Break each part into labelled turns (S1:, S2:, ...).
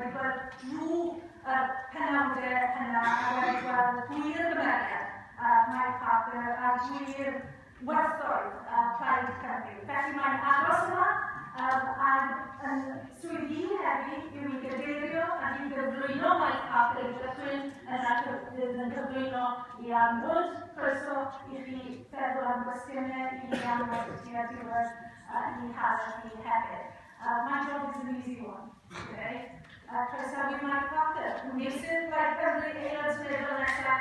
S1: wedi gweld rhyw penawdau yna a wedi gweld gwir gymeriad mae'r papur a gwir werthoedd Plaid Cymru. Felly mae'n aros yma yn swydd i hefyd yw i gyfeirio ac i gyflwyno mae'r papur i gychwyn yn gyflwyno i Anwood. Croeso i chi feddwl am gwestiynau i Anwood tua'r diwedd i Hannah chi hefyd. My job is an easy one today. Croeso i mae'r papur. Meysydd Plaid Cymru aelod swyddog nesaf.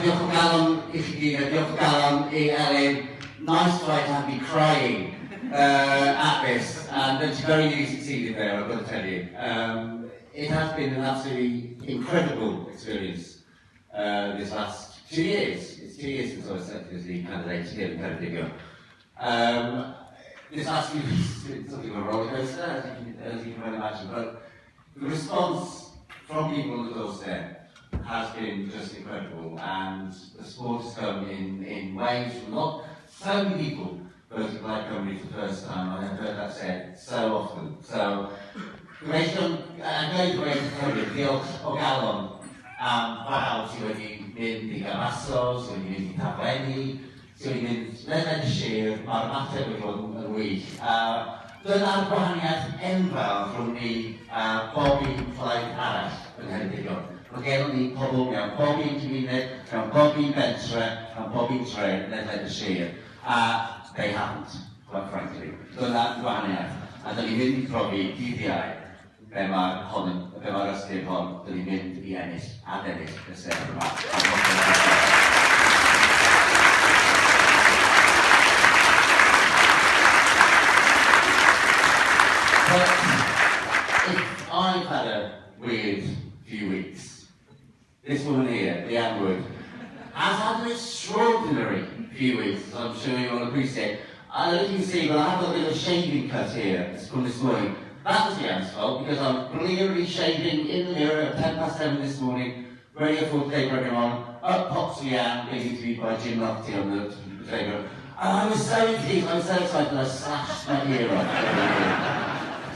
S2: Diolch o galon I chi gyd, diolch o galon I Ellen. Nice try to have me crying at this, and it's very nearly succeeded there, I've got to tell you. It has been an absolutely incredible experience this last 2 years. It's 2 years since I was selected as the candidate here in Ceredigion. This last few weeks has been something of a roller coaster, as you can well imagine, but the response from people on the doorstep has been just incredible, and the support has come in waves from so many people voting Plaid Cymru for the first time. I have heard that said so often. So, I'm going to Great Cymru, diolch o galon am bawb sydd wedi mynd I Gamassos, sydd wedi mynd I Taflenni, sydd wedi mynd ledled y sir, mae'r mater wedi bod yn wych. Dyna'r gwahaniaeth enfawr rhwng ni a bob un Plaid arall yn Ceredigion. Mae gen ni pobl mewn bob un cymuned, mewn bob un bentre, mewn bob un tre, ledled y sir. A they haven't, quite frankly. Dyna'r gwahaniaeth. A dyn ni'n mynd I profi dyddiau be mae'r ystyr hon, dyn ni'n mynd I ennill a ennill y sef yma. But if I've had a weird few weeks, this woman here, Leanne Wood, has had an extraordinary few weeks, as I'm sure you all appreciate. And as you can see, well, I have a bit of a shaving cut here from this morning. That was Leanne's fault, because I'm clearly shaving in the mirror at 7:10 this morning, ready for today program on. Up pops Leanne, being interviewed by Jim Lofty on the program. And I was so pleased, I was so excited that I slashed my ear off.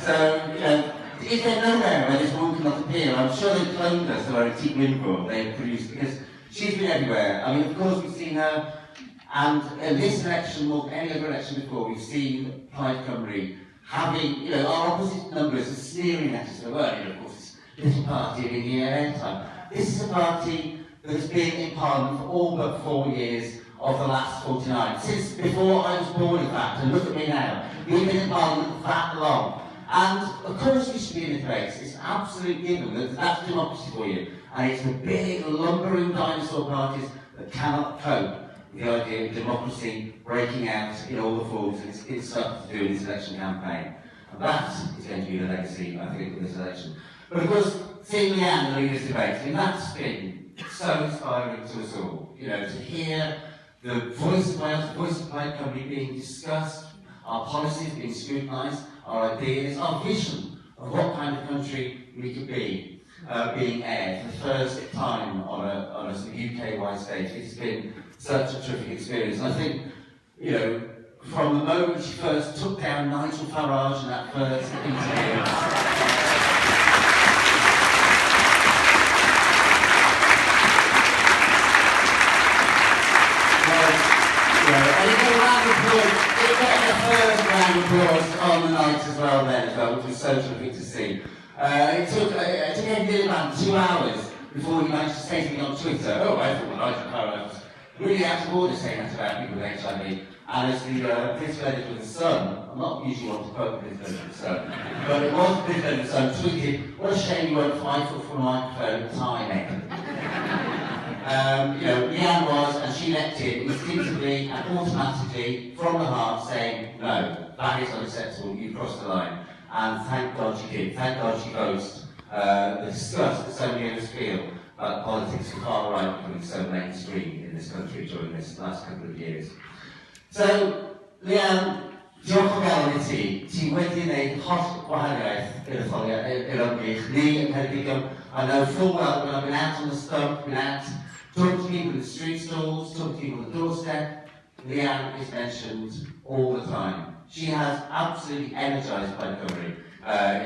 S2: So, you know, is there nowhere where this woman cannot appear? I'm sure they cloned us to our Teak Winford they produced, because she's been everywhere. I mean, of course, we've seen her, and in this election, more than any other election before, we've seen Plaid Cymru having, you know, our opposite numbers are sneering at us. Well, you know, of course, it's a little party in the air time. This is a party that has been in Parliament for all but 4 years of the last 49. Since before I was born, in fact, and look at me now. We've been in Parliament that long. And of course we should be in a place. It's absolute given that that's democracy for you. And it's the big, lumbering dinosaur parties that cannot cope with the idea of democracy breaking out in all the forms it's stuff to do in this election campaign. And that is going to be the legacy, I think, of this election. But of course, seeing Leanne lead this debate, I mean, that's been so inspiring to us all. You know, to hear the voice of Wales, the voice of Plaid Cymru being discussed, our policies being scrutinised, our ideas, our vision of what kind of country we could be, being aired for the first time on a sort of UK-wide stage. It's been such a terrific experience. And I think, you know, from the moment she first took down Nigel Farage in that first interview, and it got a round of applause. It got a first round of applause on the night as well, which was so terrific to see. It took nearly about 2 hours before he managed to say something on Twitter. Oh, I thought Nigel Farage was really out of order saying that about people with HIV. And as the political editor of The Sun, I'm not usually one to quote the political editor of The Sun, but it was the political editor of The Sun tweeted, "What a shame you won't 5 foot from a microphone time, Ed." You know, Leanne was, and she leapt in instinctively and automatically from the heart saying, no, that is unacceptable, you've crossed the line. And thank God she did. Thank God she voiced the disgust that so many of us feel about politics and far right becoming so mainstream in this country during this last couple of years. So, Leanne, diolch o galon I ti wedi gwneud holl gwahaniaeth i'r etholiad ymgyrch ni yn Ceredigion. I know full well when I've been out on the stump, been out talking to people in the street stalls, talking to people on the doorstep, Leanne is mentioned all the time. She has absolutely energised Plaid Cymru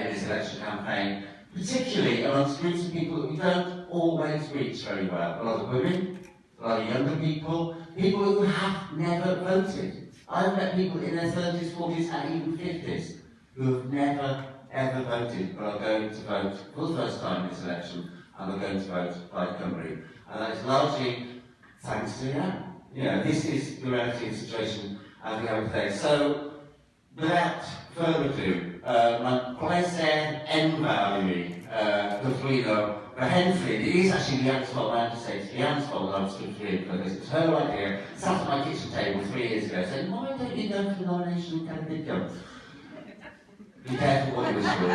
S2: in this election campaign, particularly amongst groups of people that we don't always reach very well. A lot of women, a lot of younger people, people who have never voted. I've met people in their 30s, 40s and even 50s who have never ever voted but are going to vote for the first time in this election and are going to vote Plaid Cymru. And that is largely thanks to Leanne. You know, this is the reality of the situation as we have it today. So, without further ado, mae'n pleser enfawr I mi gyflwyno fy henfflyd. It is actually Leanne's fault, I have to say, it's Leanne's fault that I was gyflwyno for this. It's her idea. Sat at my kitchen table 3 years ago saying, why don't you go for the nomination in Ceredigion? Be careful what you wish for,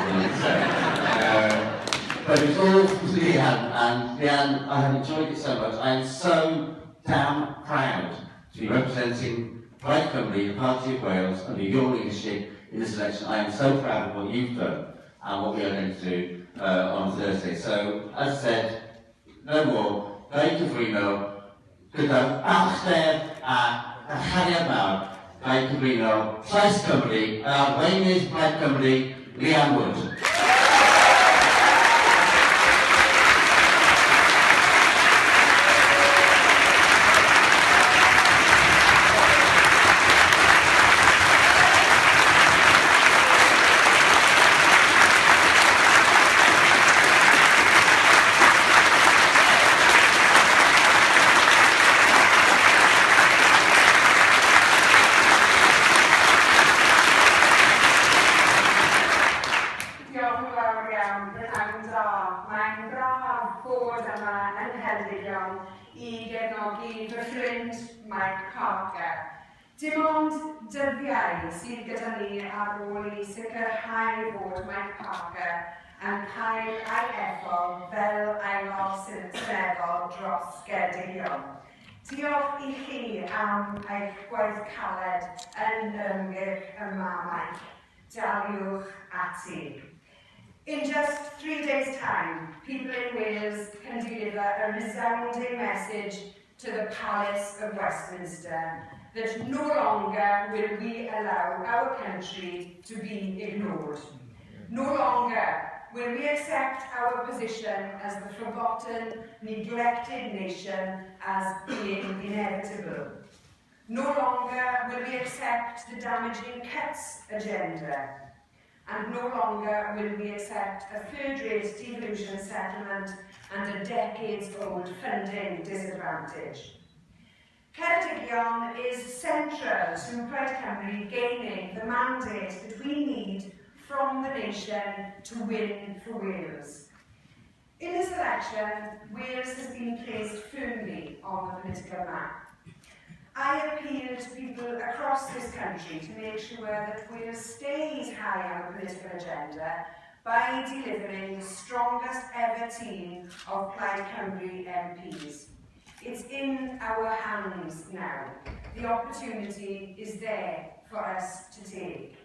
S2: but it's all from Leanne, and Leanne, I have enjoyed it so much. I am so damn proud to be representing Plaid Cymru, the Party of Wales, under your leadership in this election. I am so proud of what you've done and what we are going to do on Thursday. So, as I said, no more. Gai cyflwyno gyda balchder a chariad mawr. Gai cyflwyno Llais Cymru, arweinydd Plaid Cymru, Leanne Wood.
S3: Dim ond dyddiau sydd gyda ni ar ôl I sicrhau fod Mike Parker yn cael ei ethol fel aelod seneddol dros Geredigion. Diolch I chi am eich gwaith caled yn ymgyrch yma, Mike. Daliwch ati. In just 3 days' time, people in Wales can deliver a resounding message to the Palace of Westminster that no longer will we allow our country to be ignored. No longer will we accept our position as the forgotten, neglected nation as being inevitable. No longer will we accept the damaging cuts agenda. And no longer will we accept a third-rate devolution settlement and a decades-old funding disadvantage. Ceredigion is central to Plaid Cymru gaining the mandate that we need from the nation to win for Wales. In this election, Wales has been placed firmly on the political map. I appeal to people across this country to make sure that Wales stays high on the political agenda by delivering the strongest ever team of Plaid Cymru MPs. It's in our hands now. The opportunity is there for us to take.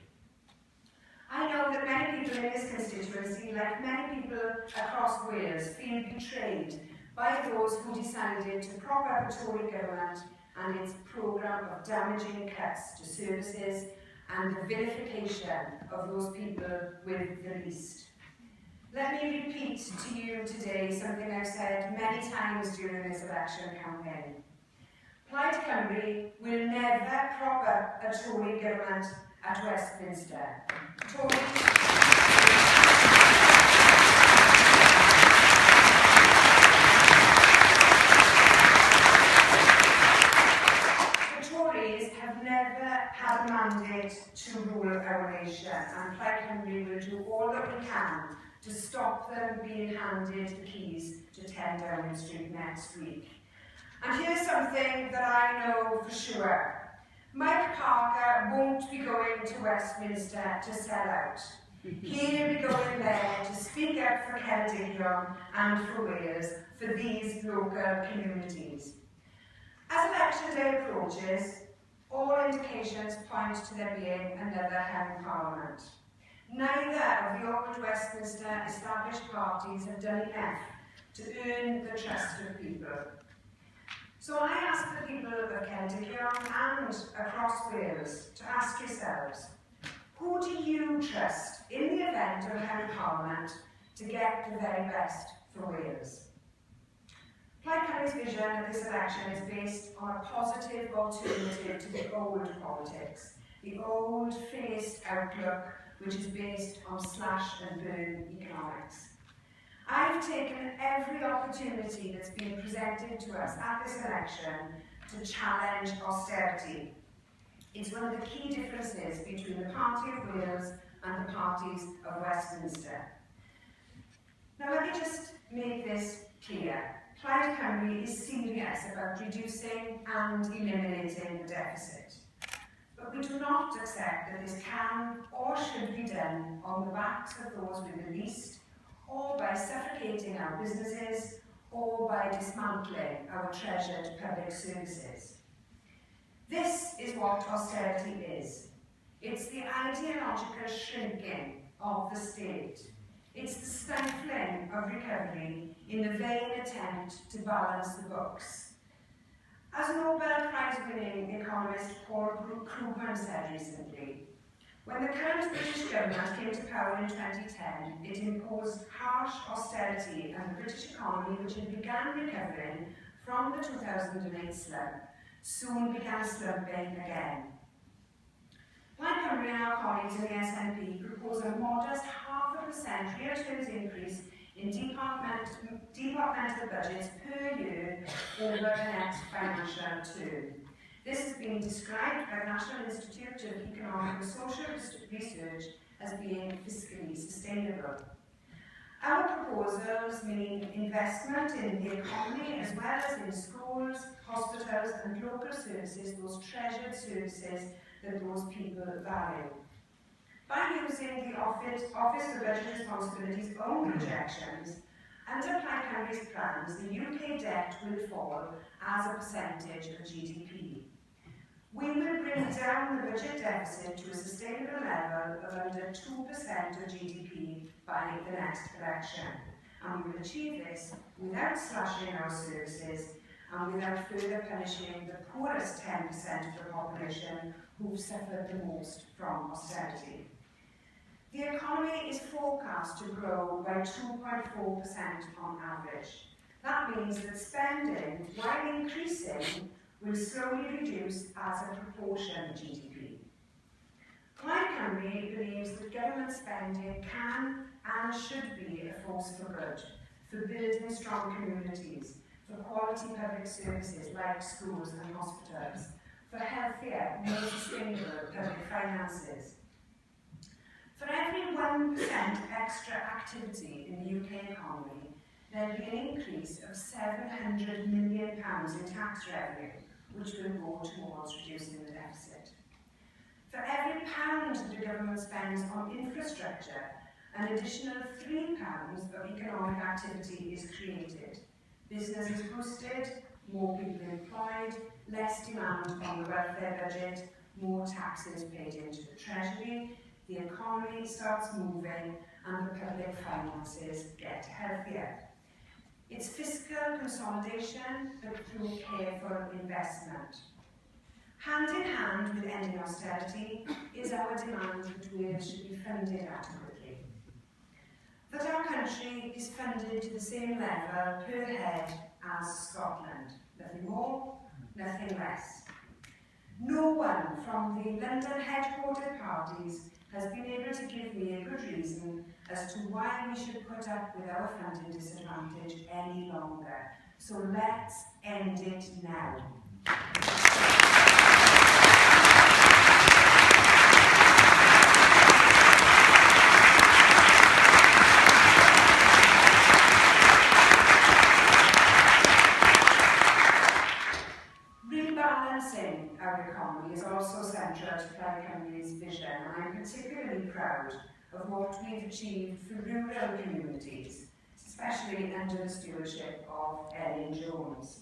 S3: I know that many people in this constituency, like many people across Wales, feel betrayed by those who decided to prop up a Tory government and its programme of damaging cuts to services and the vilification of those people with the least. Let me repeat to you today something I've said many times during this election campaign. Plaid Cymru will never prop up a Tory government at Westminster. The Tories have never had a mandate to rule our nation, and Plaid Cymru will do all that we can to stop them being handed the keys to 10 Downing Street next week. And here's something that I know for sure. Mike Parker won't be going to Westminster to sell out. Here we go in there to speak up for Ceredigion and for Wales, for these local communities. As election day approaches, all indications point to there being another hung parliament. Neither of the old Westminster established parties have done enough to earn the trust of people. So I ask the people of Ceredigion and across Wales to ask yourselves, who do you trust in the event of a hung parliament to get the very best for Wales? Plaid Cymru's vision of this election is based on a positive alternative to the old politics, the old-faced outlook which is based on slash and burn economics. I've taken every opportunity that's been presented to us at this election to challenge austerity. It's one of the key differences between the Party of Wales and the parties of Westminster. Now let me just make this clear. Plaid Cymru is serious about reducing and eliminating the deficit. But we do not accept that this can or should be done on the backs of those with the least, or by suffocating our businesses, or by dismantling our treasured public services. This is what austerity is. It's the ideological shrinking of the state. It's the stifling of recovery in the vain attempt to balance the books. As Nobel Prize-winning economist Paul Krugman said recently, when the current British government came to power in 2010, it imposed harsh austerity, and the British economy, which had begun recovering from the 2008 slump, soon began slumping again. Plaid Cymru and our colleagues in the SNP propose a modest 0.5% real terms increase in departmental budgets per year over the next financial term. This has been described by the National Institute of Economic and Social Research as being fiscally sustainable. Our proposals mean investment in the economy as well as in schools, hospitals and local services, those treasured services that those people value. By using the Office for Budget Responsibility's own projections, under Plaid Cymru's plans, the UK debt will fall as a percentage of GDP. We will bring down the budget deficit to a sustainable level of under 2% of GDP by the next election. And we will achieve this without slashing our services and without further punishing the poorest 10% of the population who've suffered the most from austerity. The economy is forecast to grow by 2.4% on average. That means that spending, while increasing, will slowly reduce as a proportion of GDP. Plaid Cymru believes that government spending can and should be a force for good, for building strong communities, for quality public services like schools and hospitals, for healthier, more sustainable public finances. For every 1% extra activity in the UK economy, there will be an increase of £700 million in tax revenue, which will go towards reducing the deficit. For every pound the government spends on infrastructure, an additional £3 of economic activity is created. Business is boosted, more people employed, less demand on the welfare budget, more taxes paid into the treasury, the economy starts moving, and the public finances get healthier. It's fiscal consolidation, but through careful investment. Hand in hand with ending austerity is our demand that Wales should be funded adequately. That our country is funded to the same level per head as Scotland. Nothing more, nothing less. No one from the London headquartered parties has been able to give me a good reason as to why we should put up with our funding disadvantage any longer. So let's end it now. Rebalancing our economy is also central to Plaid Cymru's vision, and I'm particularly proud of what we've achieved for rural communities, especially under the stewardship of Ellen Jones.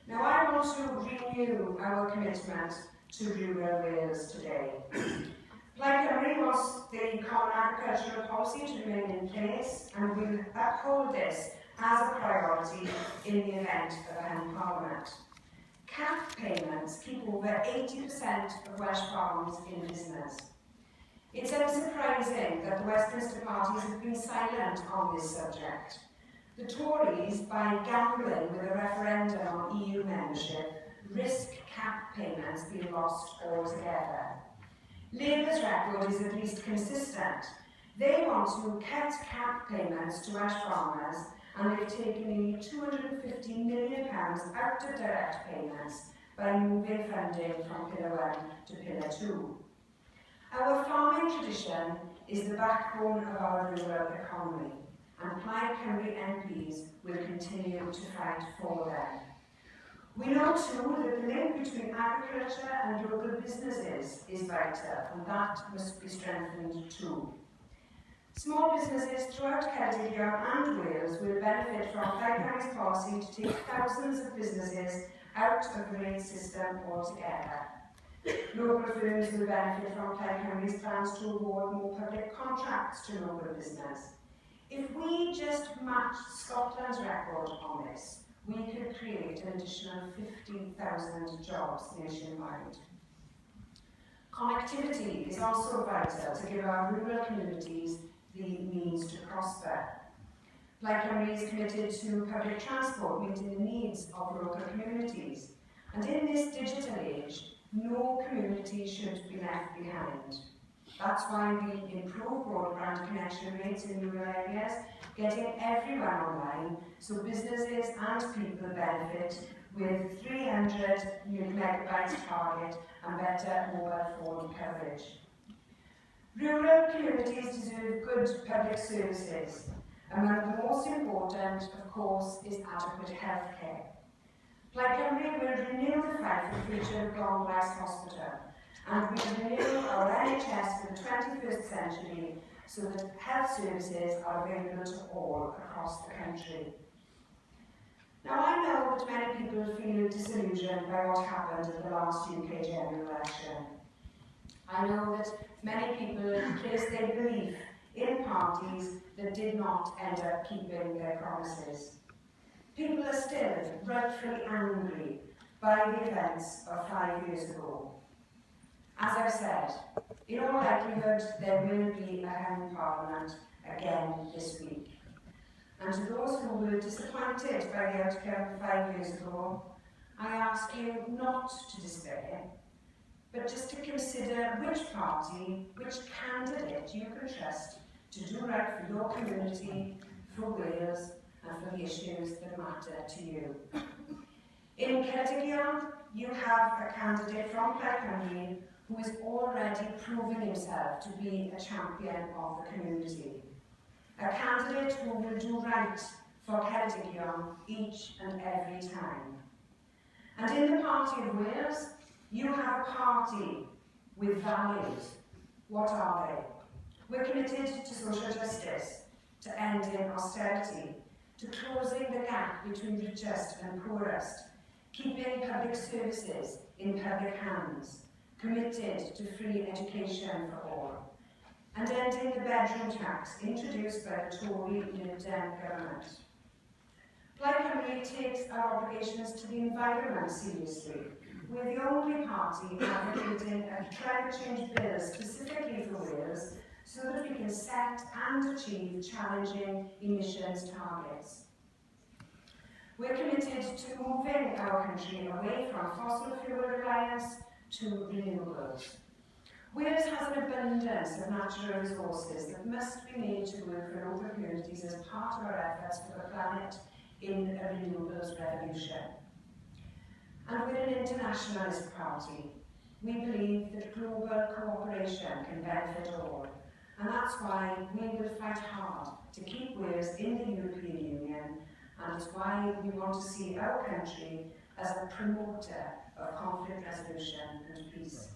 S3: Now I want to renew our commitment to rural Wales today. Plaid Cymru wants the Common Agricultural Policy to remain in place, and we'll uphold this as a priority in the event of a hung Parliament. CAP payments keep over 80% of Welsh farms in business. It's unsurprising that the Westminster parties have been silent on this subject. The Tories, by gambling with a referendum on EU membership, risk CAP payments being lost altogether. Labour's record is at least consistent. They want to cut CAP payments to Welsh farmers, and they've taken nearly £250 million out of direct payments by moving funding from Pillar 1 to Pillar 2. Our farming tradition is the backbone of our rural economy, and Plaid Cymru MPs will continue to fight for them. We know too that the link between agriculture and local businesses is vital, and that must be strengthened too. Small businesses throughout Ceredigion and Wales will benefit from Plaid Cymru's policy to take thousands of businesses out of the rate system altogether. Local firms will benefit from Plaid Cymru's plans to award more public contracts to local business. If we just matched Scotland's record on this, we could create an additional 50,000 jobs nationwide. Connectivity is also vital to give our rural communities the means to prosper. Plaid Cymru is committed to public transport meeting the needs of local communities. And in this digital age, no community should be left behind. That's why we improve broadband connection rates in rural areas, getting everyone online so businesses and people benefit with 300 megabytes target and better mobile phone coverage. Rural communities deserve good public services. Among the most important, of course, is adequate healthcare. Plaid Cymru will renew the fight for the future of Gronwest Hospital, and we will renew our NHS for the 21st century so that health services are available to all across the country. Now I know that many people feel disillusioned by what happened in the last UK general election. I know that many people place their belief in parties that did not end up keeping their promises. People are still rightfully angry by the events of 5 years ago. As I've said, in all likelihood there will be a hung Parliament again this week. And to those who were disappointed by the outcome 5 years ago, I ask you not to despair, but just to consider which party, which candidate you can trust to do right for your community, for Wales, and for the issues that matter to you. In Ceredigion, you have a candidate from Plaid Cymru who is already proving himself to be a champion of the community. A candidate who will do right for Ceredigion each and every time. And in the Party of Wales, you have a party with values. What are they? We're committed to social justice, to ending austerity, to closing the gap between the richest and poorest, keeping public services in public hands, committed to free education for all, and ending the bedroom tax introduced by the Tory Lib Dem government. Plaid Cymru takes our obligations to the environment seriously. We're the only party advocating a climate change bill specifically for Wales so that we can set and achieve challenging emissions targets. We're committed to moving our country away from fossil fuel reliance to renewables. Wales has an abundance of natural resources that must be made to work for local communities as part of our efforts for the planet in a renewables revolution. And we're an internationalist party. We believe that global cooperation can benefit all, and that's why we will fight hard to keep Wales in the European Union, and it's why we want to see our country as a promoter of conflict resolution and peace.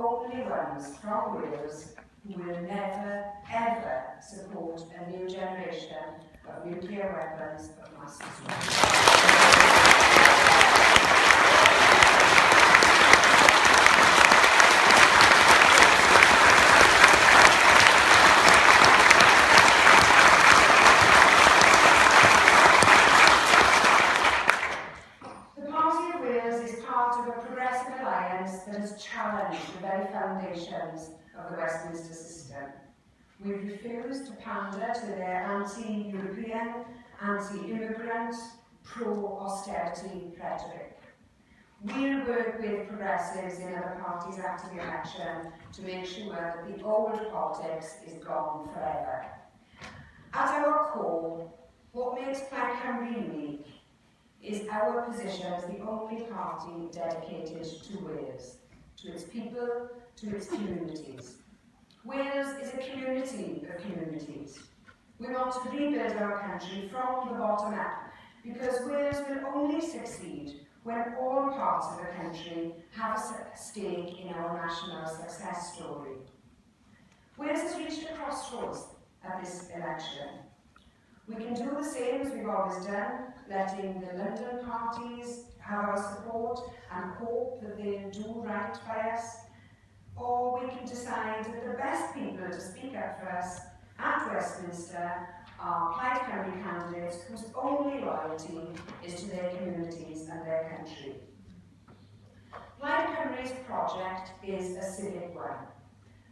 S3: only ones from Wales who will never, ever support a new generation of nuclear weapons of mass destruction. That has challenged the very foundations of the Westminster system. We refuse to pander to their anti-European, anti-immigrant, pro-austerity rhetoric. We'll work with progressives in other parties after the election to make sure that the old politics is gone forever. At our core, what makes Plaid Cymru unique is our position as the only party dedicated to Wales, to its people, to its communities. Wales is a community of communities. We want to rebuild our country from the bottom up, because Wales will only succeed when all parts of the country have a stake in our national success story. Wales has reached a crossroads at this election. We can do the same as we've always done, letting the London parties have our support and hope that they'll do right by us, or we can decide that the best people to speak up for us at Westminster are Plaid Cymru candidates whose only loyalty is to their communities and their country. Plaid Cymru's project is a civic one.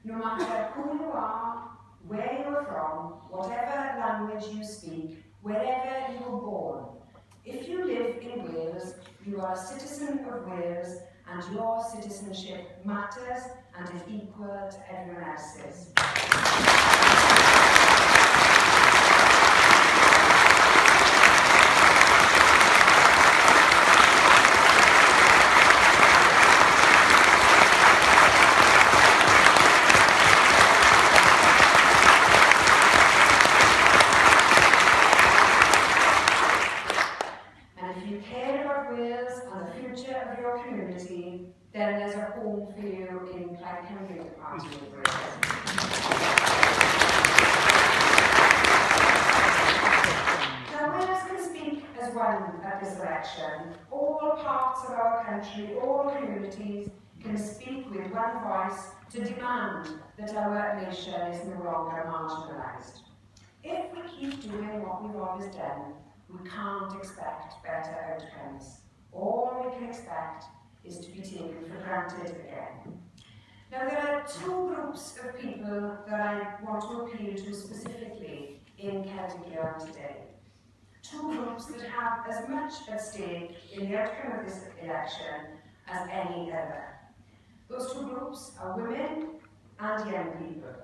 S3: No matter who you are, where you're from, whatever language you speak, wherever you were born, if you live in Wales, you are a citizen of Wales, and your citizenship matters and is equal to everyone else's. Then there's a home for you in Plaid Cymru Party of Wales. Now Wales can speak as one at this election. All parts of our country, all communities can speak with one voice to demand that our nation is no longer marginalised. If we keep doing what we've always done, we can't expect better outcomes. All we can expect is to be taken for granted again. Now there are two groups of people that I want to appeal to specifically in Celtic Leanne today. Two groups that have as much at stake in the outcome of this election as any other. Those two groups are women and young people.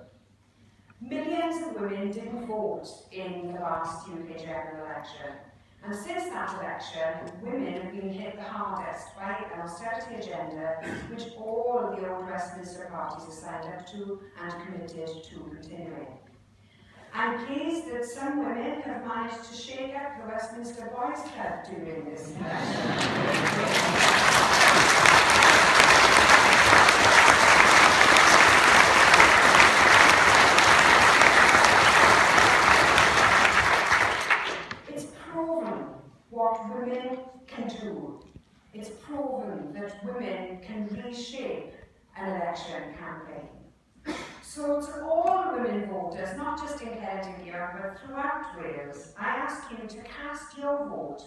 S3: Millions of women didn't vote in the last UK general election. And since that election, women have been hit the hardest by an austerity agenda which all the old Westminster parties have signed up to and committed to continuing. I'm pleased that some women have managed to shake up the Westminster Boys Club during this election. It's proven that women can reshape an election campaign. So to all women voters, not just in Celtic Leanne, but throughout Wales, I ask you to cast your vote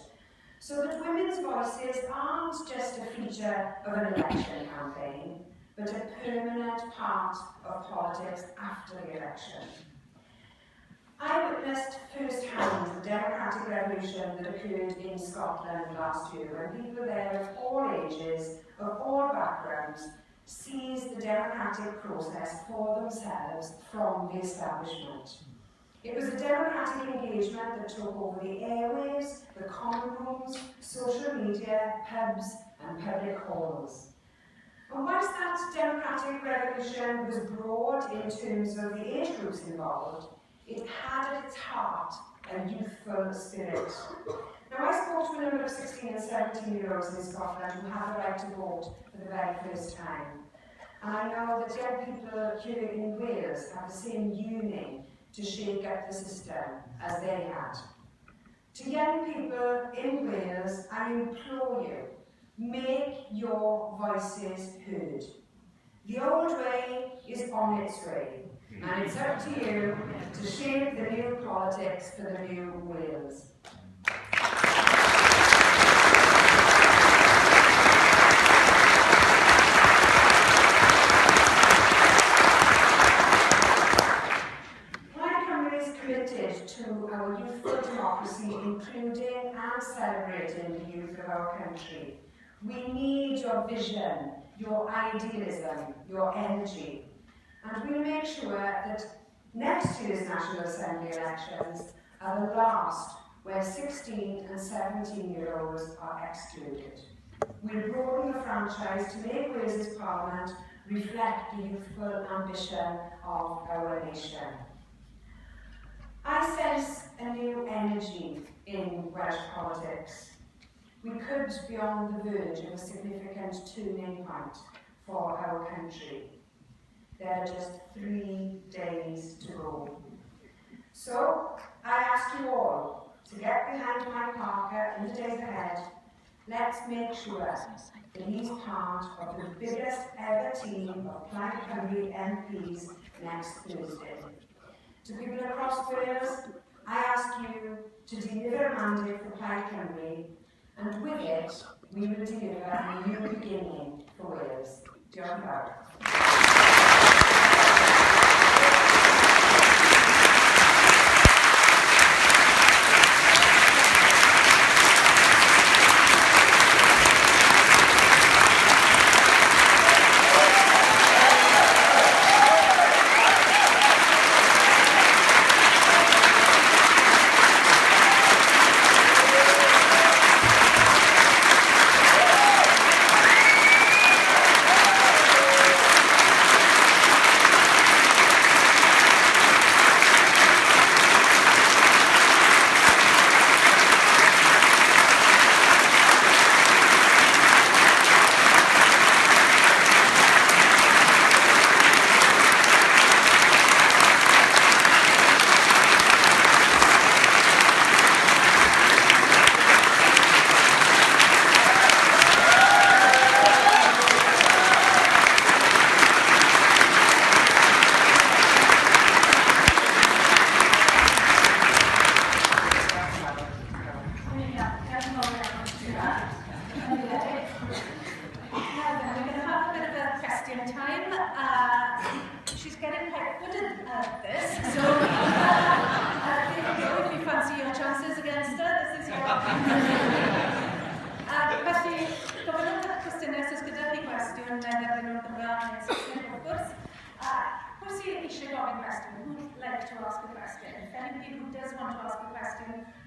S3: so that women's voices aren't just a feature of an election campaign, but a permanent part of politics after the election. I witnessed firsthand the democratic revolution that occurred in Scotland last year, when people there of all ages, of all backgrounds, seized the democratic process for themselves from the establishment. It was a democratic engagement that took over the airwaves, the common rooms, social media, pubs and public halls. And whilst that democratic revolution was broad in terms of the age groups involved, it had at its heart a youthful spirit. Now, I spoke to a number of 16 and 17-year-olds in Scotland who have the right to vote for the very first time. And I know that young people here in Wales have the same yearning to shake up the system as they had. To young people in Wales, I implore you, make your voices heard. The old way is on its way, and it's up to you to shape the new politics for the new Wales. To our youthful democracy, including and celebrating the youth of our country. We need your vision, your idealism, your energy, and we'll make sure that next year's National Assembly elections are the last where 16 and 17-year-olds are excluded. We'll broaden the franchise to make Wales's Parliament reflect the youthful ambition of our nation. I sense a new energy in Welsh politics. We could be on the verge of a significant turning point for our country. There are just 3 days to go. So, I ask you all to get behind my Parker in the days ahead. Let's make sure that he's part of the biggest ever team of Plaid Cymru MPs next Thursday. To people across Wales, I ask you to deliver a mandate for Plaid Cymru, and with it, we will deliver a new beginning for Wales. Diolch yn fawr.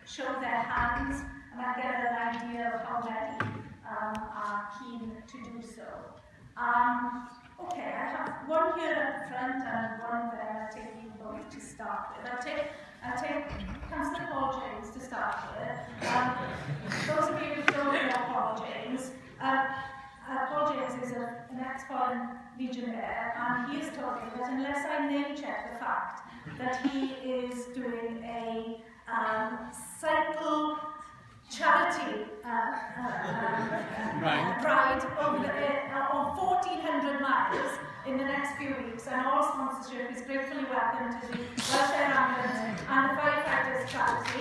S1: Show their hands, and I get an idea of how many are keen to do so. Okay, I have one here at the front and one there. I'll take you both to start with. I'll take Councillor Paul James to start with. Those of you who don't know Paul James, Paul James is an ex-Foreign Legionnaire, and he is talking that unless I name check the fact that he is doing a cycle charity ride of 1,400 miles in the next few weeks, and all sponsorship is gratefully welcome to the Welfare Ambulance and the Firefighters Charity.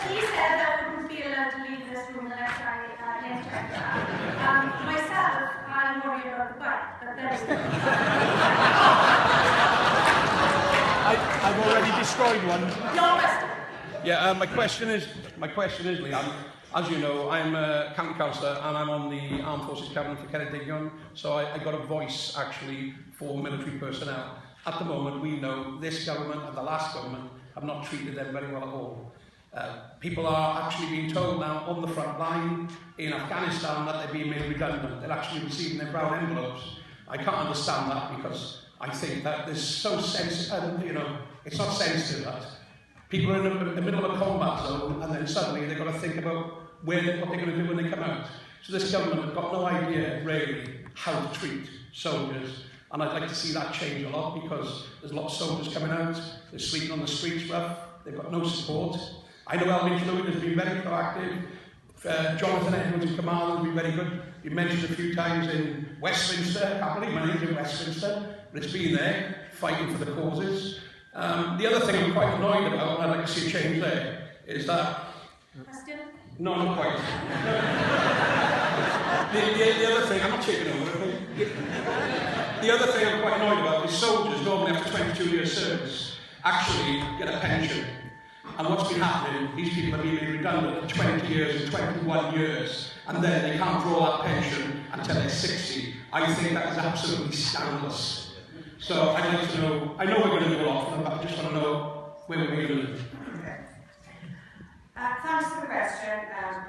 S1: He said that I wouldn't be allowed to leave this room unless I name check that. Myself, I'm worried about the bike, but there we go.
S4: I've already destroyed one.
S1: Your question.
S4: Yeah, my question is, Leanne, as you know, I'm a county councillor and I'm on the Armed Forces Cabinet for Ceredigion, so I got a voice actually for military personnel. At the moment, we know this government and the last government have not treated them very well at all. People are actually being told now on the front line in Afghanistan that they're being made redundant. They're actually receiving their brown envelopes. I can't understand that because I think that there's so sensitive, it's not sensitive that People are in the middle of a combat zone, and then suddenly they've got to think about what they're going to do when they come out. So this government have got no idea, really, how to treat soldiers. And I'd like to see that change a lot, because there's a lot of soldiers coming out, they're sleeping on the streets rough, they've got no support. I know Alvin Fluid has been very proactive. Jonathan Edwards in command has been very good. You mentioned a few times in Westminster, I can't believe my name's in Westminster, but it's been there, fighting for the causes. The other thing I'm quite annoyed about, and I'd like to see a change there, is that...
S1: Question?
S4: No, not quite. the other thing, I'm not taking over. The other thing I'm quite annoyed about is soldiers, normally after 22 years service, actually get a pension. And what's been happening, these people are being made redundant for 20 years and 21 years, and then they can't draw that pension until they're 60. I think that is absolutely scandalous. So I'd like to know, I know we're going to do a lot for them, but I just want to know where we're going to do.
S3: Thanks for the question,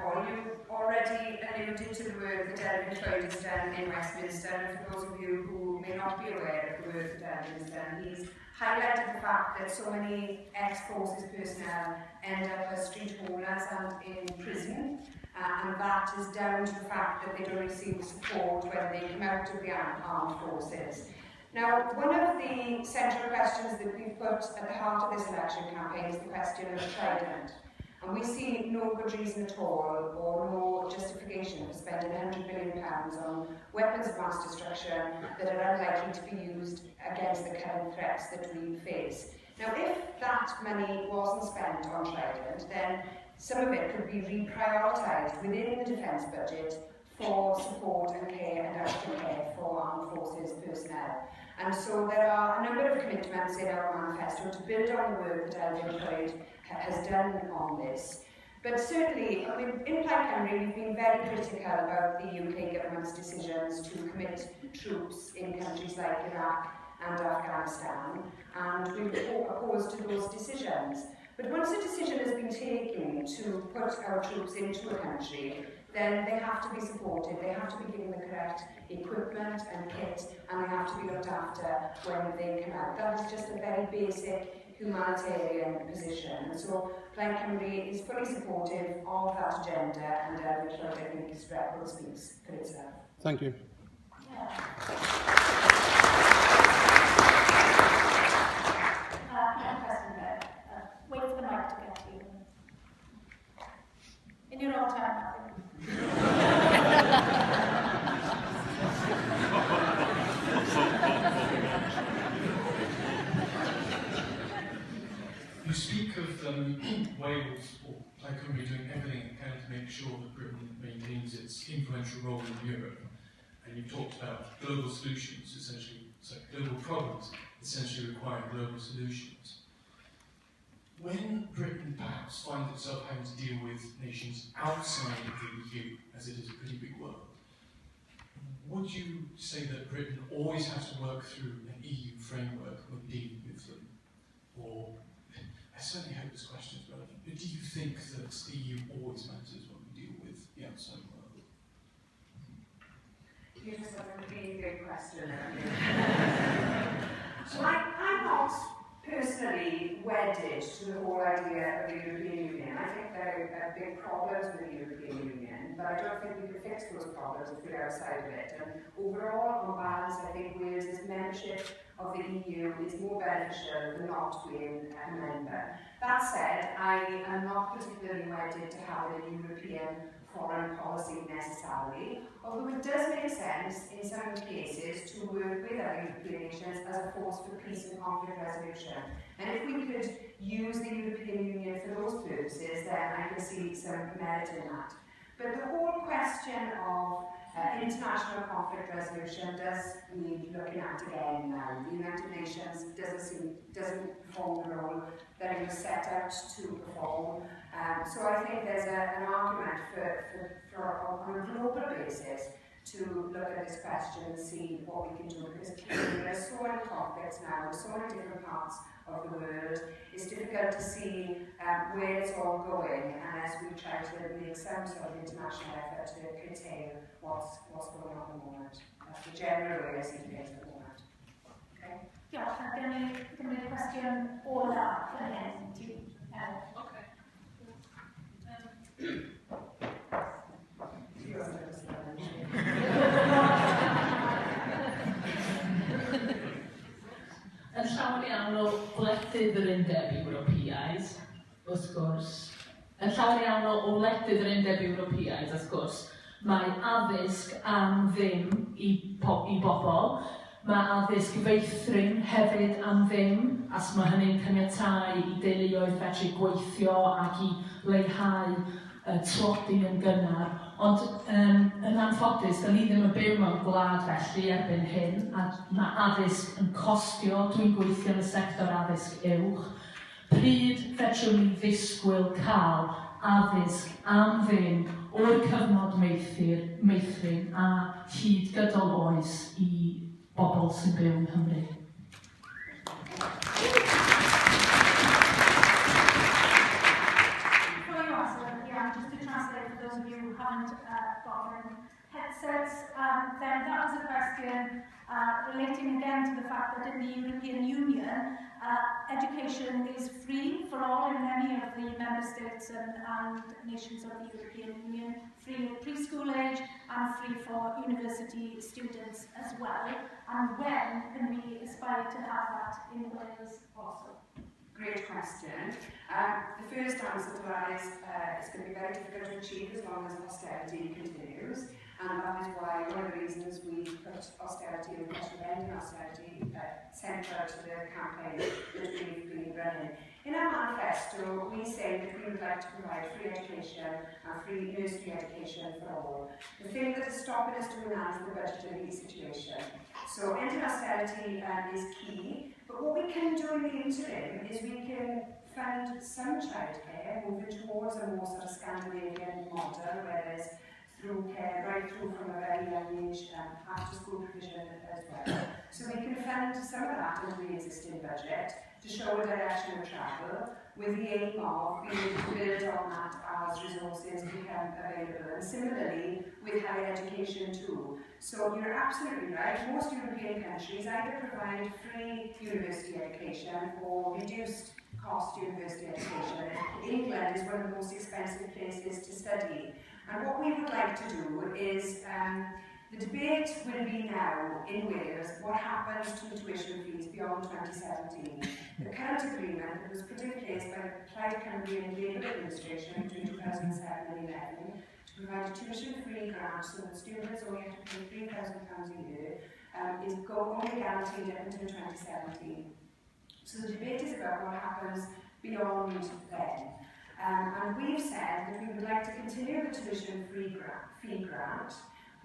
S3: Paul. You already alluded to the work that Alvin Fluid has done in Westminster, and for those of you who may not be aware of the work that Alvin has done, he's highlighted the fact that so many ex-forces personnel end up as street hawlers and in prison, and that is down to the fact that they don't receive support when they come out of the armed forces. Now, one of the central questions that we've put at the heart of this election campaign is the question of Trident. And we see no good reason at all, or no justification for spending £100 million on weapons of mass destruction that are unlikely to be used against the current threats that we face. Now, if that money wasn't spent on Trident, then some of it could be reprioritised within the defence budget for support and care and aftercare for armed forces personnel. And so there are a number of commitments in our manifesto to build on the work that Alvin Fluid has done on this. But certainly, I mean, in Plaid Cymru, we've been very critical about the UK government's decisions to commit troops in countries like Iraq and Afghanistan, and we're opposed to those decisions. But once a decision has been taken to put our troops into a country, then they have to be supported, they have to be given the correct equipment and kit, and they have to be looked after when they come out. That is just a very basic humanitarian position. And so Plaid Cymru is fully supportive of that agenda, and which I think his record speaks for itself.
S4: Thank you.
S1: Wait for the mic to get to you. In your own time,
S5: You speak of Wales or Plaid Cymru doing everything it can to make sure that Britain maintains its influential role in Europe, and you talked about global solutions, global problems essentially require global solutions. When Britain perhaps finds itself having to deal with nations outside of the EU, as it is a pretty big world, would you say that Britain always has to work through an EU framework when dealing with them? Or, I certainly hope this question is relevant, but do you think that the EU always matters when we deal with the outside world?
S3: You just have a really good question. So I'm not personally wedded to the whole idea of the European Union. I think there are big problems with the European Union, but I don't think we can fix those problems if we're outside of it. And overall, on balance, I think Wales's membership of the EU is more beneficial than not being a member. That said, I am not particularly wedded to having a European foreign policy necessarily, although it does make sense in some cases to work with other European nations as a force for peace and conflict resolution. And if we could use the European Union for those purposes, then I can see some merit in that. But the whole question of international conflict resolution does need looking at again now. The United Nations doesn't perform the role that it was set out to perform. So I think there's an argument for on a global basis to look at this question and see what we can do, because clearly there are so many conflicts now, so many different parts of the world. It's difficult to see where it's all going unless we try to make some sort of international effort to curtail what's going on at the moment. That's the general way I see things at the moment. Okay?
S1: Diolch. Dyna ni cwestiwn ola fan hyn.
S6: wrth gwrs. Yn llawer iawn o wledydd yr Undeb Ewropeaidd, wrth gwrs, mae addysg am ddim i bobl. Mae addysg feithrin hefyd am ddim, as mae hynny'n caniatáu i deuluoedd fedru gweithio ac i leihau tlodi yn gynnar. Ond yn anffodus, da ni ddim yn byw mewn gwlad felly erbyn hyn, a mae addysg yn costio. Dwi'n gweithio yn y sector addysg uwch. Pryd fedrwn ni ddisgwyl cael addysg am ddim o'r cyfnod meithrin a hyd gydol oes i bobl sy'n byw yng Nghymru.
S1: Before you answer, Leanne, just to translate for those of you who haven't gotten headsets, then that was a question relating again to the fact that in the European Union, education is free for all in many of the member states and nations of the European Union, free at preschool age and free for university students as well. And when can we aspire to have that in Wales also?
S3: Great question. The first answer to that is it's going to be very difficult to achieve as long as austerity continues. And that is why one of the reasons we put austerity and question of ending austerity central to the campaign that we've been running. In our manifesto, we say that we would like to provide free education and free nursery education for all. The thing that is stopping us doing that is the budgetary situation. So ending austerity is key, but what we can do in the interim is we can fund some childcare, moving towards a more sort of Scandinavian model, where there's through care, right through from a very young age, after school provision as well. So we can fund some of that into the existing budget to show a direction of travel, with the aim of being able to build on that as resources become available. And similarly, with higher education too. So you're absolutely right, most European countries either provide free university education or reduced cost university education. England is one of the most expensive places to study. And what we would like to do is, the debate will be now in Wales, what happens to tuition fees beyond 2017. The current agreement that was put in place by the Plaid Cymru and Labour administration between 2007 and 2011 to provide a tuition-free grant so that students only have to pay £3,000 a year is only guaranteed up until 2017. So the debate is about what happens beyond then. And we've said that we would like to continue the tuition-free fee grant.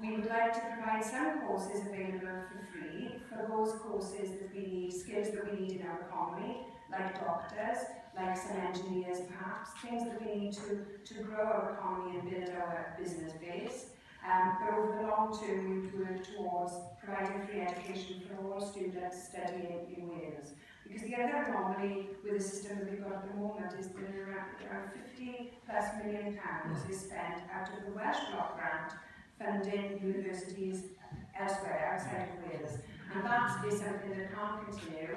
S3: We would like to provide some courses available for free for those courses that we need, skills that we need in our economy, like doctors, like some engineers perhaps, things that we need to grow our economy and build our business base. But over the long term, we would work towards providing free education for all students studying in Wales. Because the other anomaly with the system that we've got at the moment is that around £50+ million is spent out of the Welsh Block grant funding universities elsewhere outside of Wales. And that is something that can't continue.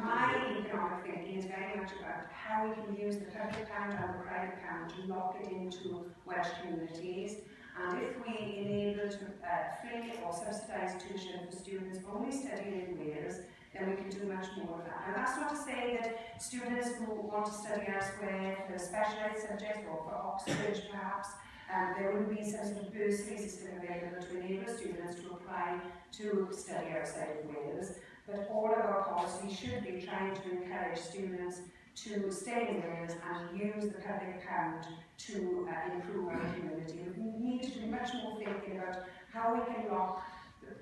S3: My economic thinking is very much about how we can use the public account and the private account to lock it into Welsh communities. And if we enable free or subsidised tuition for students only studying in Wales, then we can do much more of that. And that's not to say that students who want to study elsewhere for specialised subjects or for Oxford perhaps, there will be some sort of bursary system available to enable students to apply to study outside of Wales. But all of our policy should be trying to encourage students to stay in Wales and use the public account to improve our community. We need to do much more thinking about how we can lock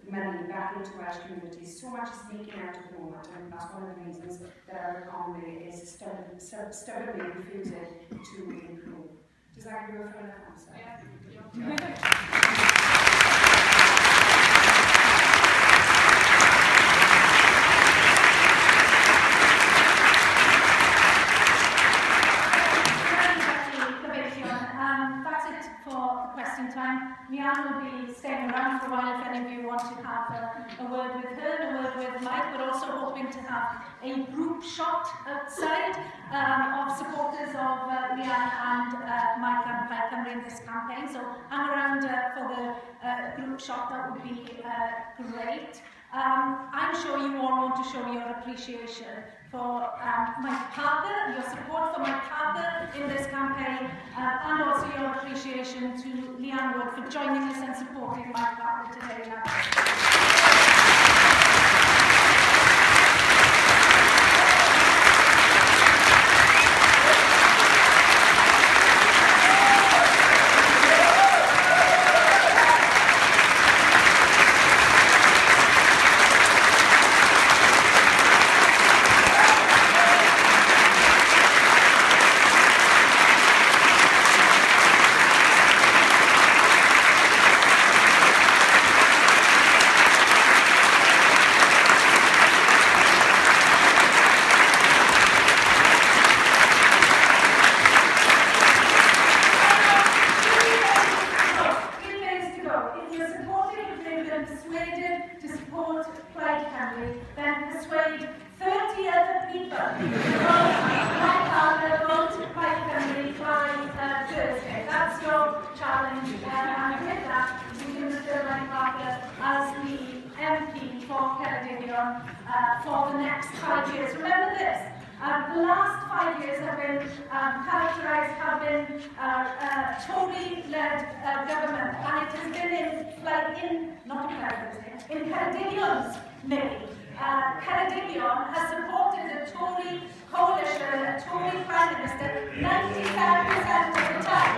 S3: money back into Welsh communities. So much is leaking out at the moment, and that's one of the reasons that our economy is stubbornly refusing to improve. Does that give you a full answer? Yeah.
S1: Leanne will be staying around for a while if any of you want to have a word with her, a word with Mike. We're also hoping to have a group shot outside of supporters of Leanne and Mike and Plaid Cymru in this campaign. So hang around for the group shot, that would be great. I'm sure you all want to show your appreciation for Mike Parker, your support for Mike Parker and also your appreciation to Leanne Wood for joining us and supporting my party today. For the next 5 years. Remember this, the last 5 years have been characterised, have been Tory-led government, and it has been not in Ceredigon's name. Ceredigon has supported the Tory coalition, a Tory Prime Minister, 95% of the time.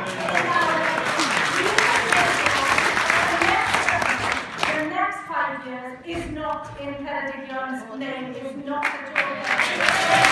S1: The next 5 years is not in Ceredigon's name, is not the Tory.